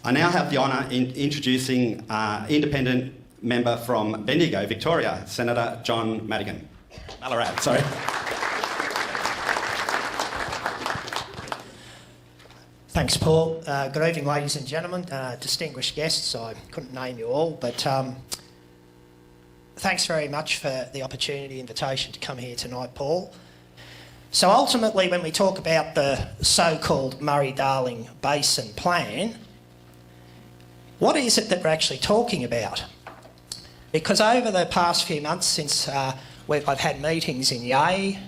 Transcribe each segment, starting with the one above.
I now have the honour in introducing independent member from Bendigo, Victoria, Senator John Madigan. Ballarat, sorry. Thanks, Paul. Good evening, ladies and gentlemen, distinguished guests. I couldn't name you all, but thanks very much for the opportunity, invitation to come here tonight, Paul. So ultimately, when we talk about the so-called Murray-Darling Basin Plan, what is it that we're actually talking about? Because over the past few months since I've had meetings in Yea,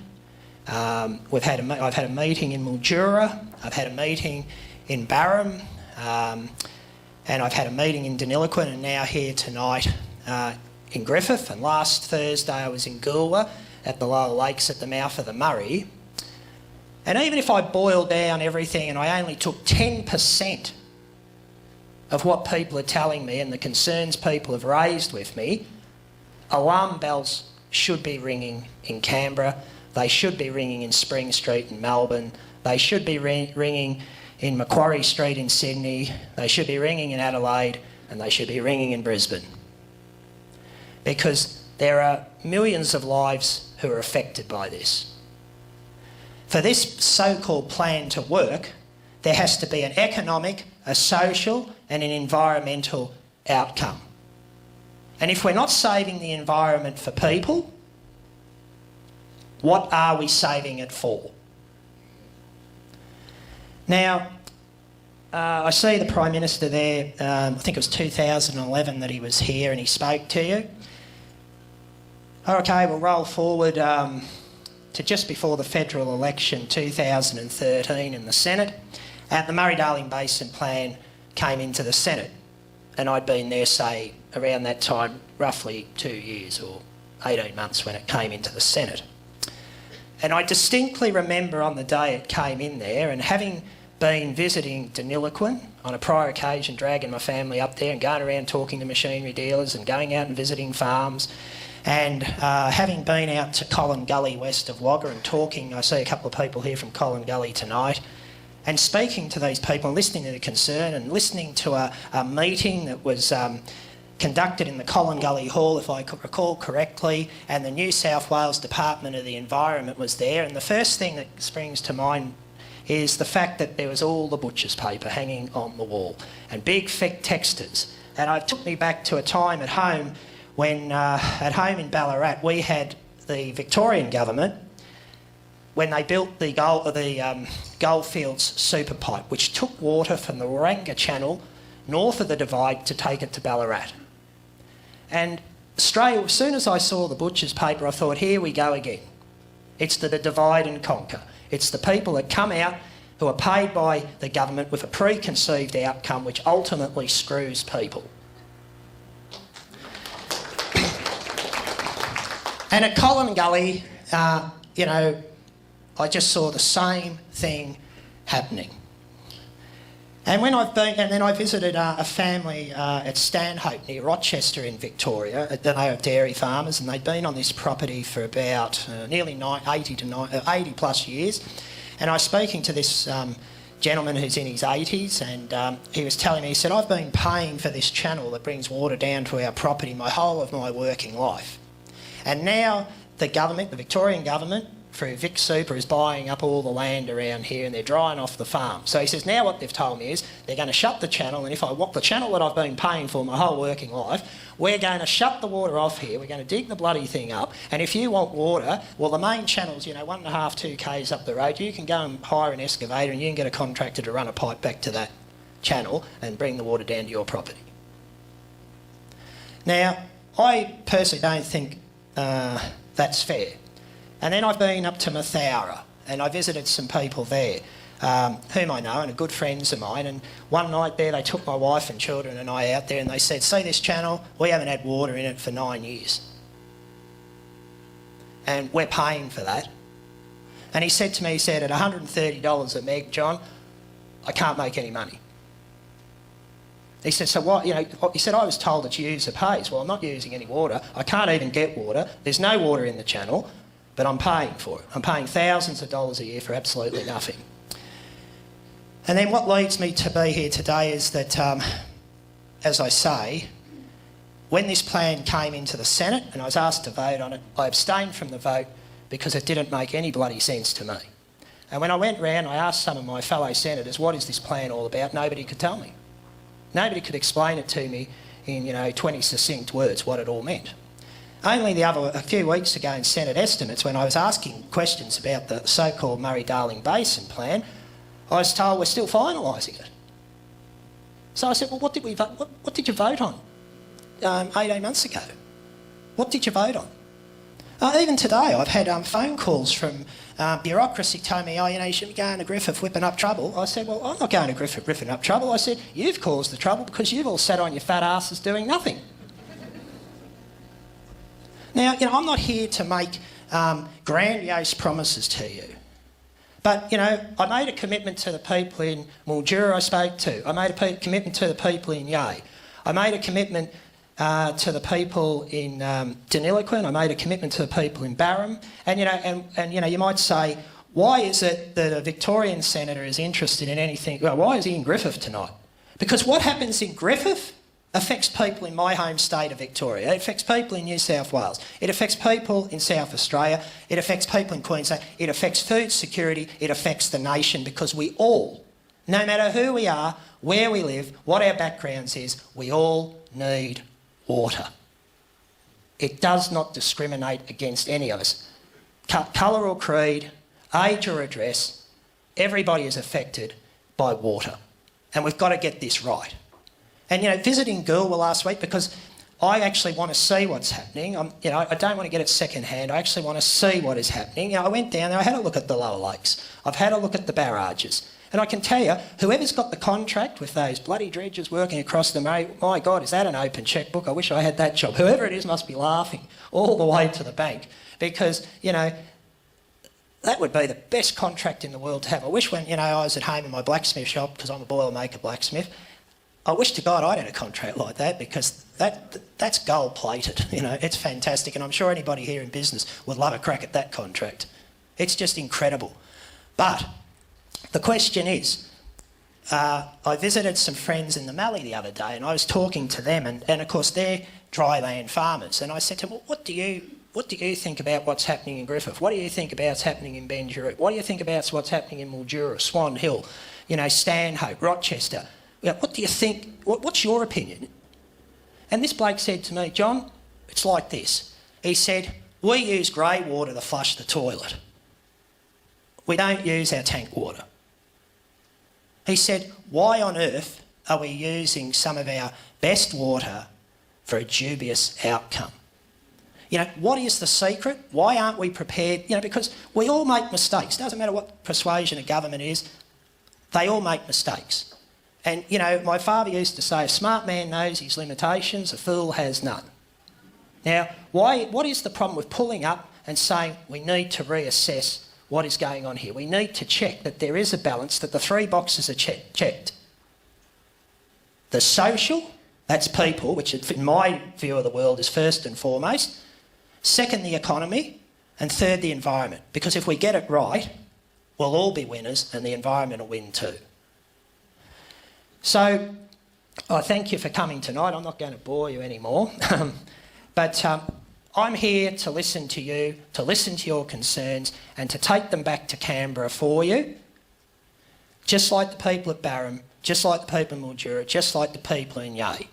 I've had a meeting in Mildura, I've had a meeting in Barham, and I've had a meeting in Deniliquin, and now here tonight in Griffith, and last Thursday I was in Goolwa at the Lower Lakes at the mouth of the Murray. And even if I boil down everything and I only took 10% of what people are telling me and the concerns people have raised with me, alarm bells should be ringing in Canberra, they should be ringing in Spring Street in Melbourne, they should be ringing in Macquarie Street in Sydney, they should be ringing in Adelaide, and they should be ringing in Brisbane. Because there are millions of lives who are affected by this. For this so-called plan to work, there has to be an economic, a social and an environmental outcome. And if we're not saving the environment for people, what are we saving it for? Now, I see the Prime Minister there, I think it was 2011 that he was here and he spoke to you. Okay, we'll roll forward to just before the federal election 2013 in the Senate, and the Murray-Darling Basin Plan came into the Senate, and I'd been there, say, around that time, roughly 2 years or 18 months when it came into the Senate. And I distinctly remember on the day it came in there, and having been visiting Deniliquin on a prior occasion, dragging my family up there and going around talking to machinery dealers and going out and visiting farms, and having been out to Collin Gully west of Wagga and talking, I see a couple of people here from Collin Gully tonight, and speaking to these people and listening to the concern and listening to a meeting that was conducted in the Collin Gully Hall, if I could recall correctly, and the New South Wales Department of the Environment was there, and the first thing that springs to mind is the fact that there was all the butcher's paper hanging on the wall and big thick texters. And it took me back to a time at home when at home in Ballarat we had the Victorian government when they built the Goldfields super pipe, which took water from the Waranga Channel north of the Divide to take it to Ballarat. And Australia, as soon as I saw the butcher's paper, I thought, here we go again. It's the divide and conquer. It's the people that come out who are paid by the government with a preconceived outcome which ultimately screws people. And at Collin Gully, you know, I just saw the same thing happening. And when and then I visited a family at Stanhope near Rochester in Victoria, they were dairy farmers, and they'd been on this property for about nearly 80 plus years. And I was speaking to this gentleman who's in his 80s, and he was telling me, he said, I've been paying for this channel that brings water down to our property my whole of my working life. And now the government, the Victorian government, through Vic Super, is buying up all the land around here and they're drying off the farm. So he says, now what they've told me is they're going to shut the channel, and if I want the channel that I've been paying for my whole working life, we're going to shut the water off here, we're going to dig the bloody thing up, and if you want water, well, the main channel's, 1.5, 2 k's up the road, you can go and hire an excavator and you can get a contractor to run a pipe back to that channel and bring the water down to your property. Now, I personally don't think that's fair. And then I've been up to Mathaura and I visited some people there whom I know and are good friends of mine, and one night there they took my wife and children and I out there and they said, see this channel? We haven't had water in it for 9 years. And we're paying for that. And he said to me, he said, at $130 a meg, John, I can't make any money. He said, so what, he said, I was told that user pays. Well, I'm not using any water. I can't even get water. There's no water in the channel. But I'm paying for it. I'm paying thousands of dollars a year for absolutely nothing. And then what leads me to be here today is that, as I say, when this plan came into the Senate and I was asked to vote on it, I abstained from the vote because it didn't make any bloody sense to me. And when I went round, I asked some of my fellow senators, what is this plan all about? Nobody could tell me. Nobody could explain it to me in, 20 succinct words what it all meant. Only a few weeks ago in Senate estimates, when I was asking questions about the so-called Murray-Darling Basin plan, I was told we're still finalising it. So I said, well, what did you vote on 18 months ago? What did you vote on? Even today, I've had phone calls from bureaucracy telling me, you shouldn't be going to Griffith whipping up trouble. I said, well, I'm not going to Griffith whipping up trouble. I said, you've caused the trouble because you've all sat on your fat asses doing nothing. Now, I'm not here to make grandiose promises to you. But, I made a commitment to the people in Mildura I spoke to. I made a commitment to the people in Yea. I made a commitment to the people in Deniliquin. I made a commitment to the people in Barham. And, you might say, why is it that a Victorian senator is interested in anything? Well, why is he in Griffith tonight? Because what happens in Griffith affects people in my home state of Victoria. It affects people in New South Wales. It affects people in South Australia. It affects people in Queensland. It affects food security. It affects the nation because we all, no matter who we are, where we live, what our backgrounds is, we all need water. It does not discriminate against any of us. Colour or creed, age or address, everybody is affected by water. And we've got to get this right. And, visiting Goolwa last week, because I actually want to see what's happening. I don't want to get it second-hand. I actually want to see what is happening. I went down there, I had a look at the lower lakes. I've had a look at the barrages. And I can tell you, whoever's got the contract with those bloody dredgers working across the Murray, my God, is that an open chequebook? I wish I had that job. Whoever it is must be laughing all the way to the bank because, that would be the best contract in the world to have. I wish when, I was at home in my blacksmith shop, because I'm a boilermaker blacksmith, I wish to God I'd had a contract like that because that's gold-plated, it's fantastic and I'm sure anybody here in business would love a crack at that contract. It's just incredible. But the question is, I visited some friends in the Mallee the other day and I was talking to them and of course they're dry land farmers and I said to them, well, what do you think about what's happening in Griffith? What do you think about what's happening in Benjuru? What do you think about what's happening in Mildura, Swan Hill, Stanhope, Rochester? What do you think? What's your opinion? And this bloke said to me, John, it's like this. He said, we use grey water to flush the toilet. We don't use our tank water. He said, why on earth are we using some of our best water for a dubious outcome? What is the secret? Why aren't we prepared? Because we all make mistakes. Doesn't matter what persuasion a government is, they all make mistakes. And, my father used to say, a smart man knows his limitations, a fool has none. Now, what is the problem with pulling up and saying we need to reassess what is going on here? We need to check that there is a balance, that the three boxes are checked. The social, that's people, which in my view of the world is first and foremost. Second, the economy. And third, the environment. Because if we get it right, we'll all be winners and the environment will win too. So I thank you for coming tonight. I'm not going to bore you anymore. But I'm here to listen to you, to listen to your concerns and to take them back to Canberra for you, just like the people at Barham, just like the people in Mildura, just like the people in Yea.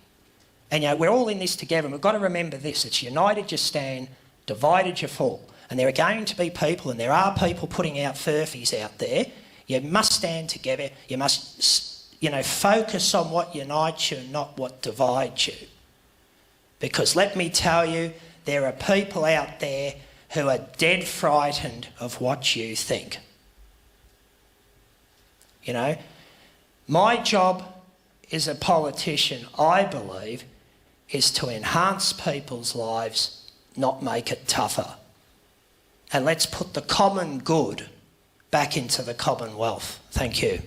And we're all in this together and we've got to remember this. It's united you stand, divided you fall. And there are going to be people, and there are people putting out furphies out there. You must stand together. You must focus on what unites you and not what divides you. Because let me tell you, there are people out there who are dead frightened of what you think. My job as a politician, I believe, is to enhance people's lives, not make it tougher. And let's put the common good back into the Commonwealth. Thank you.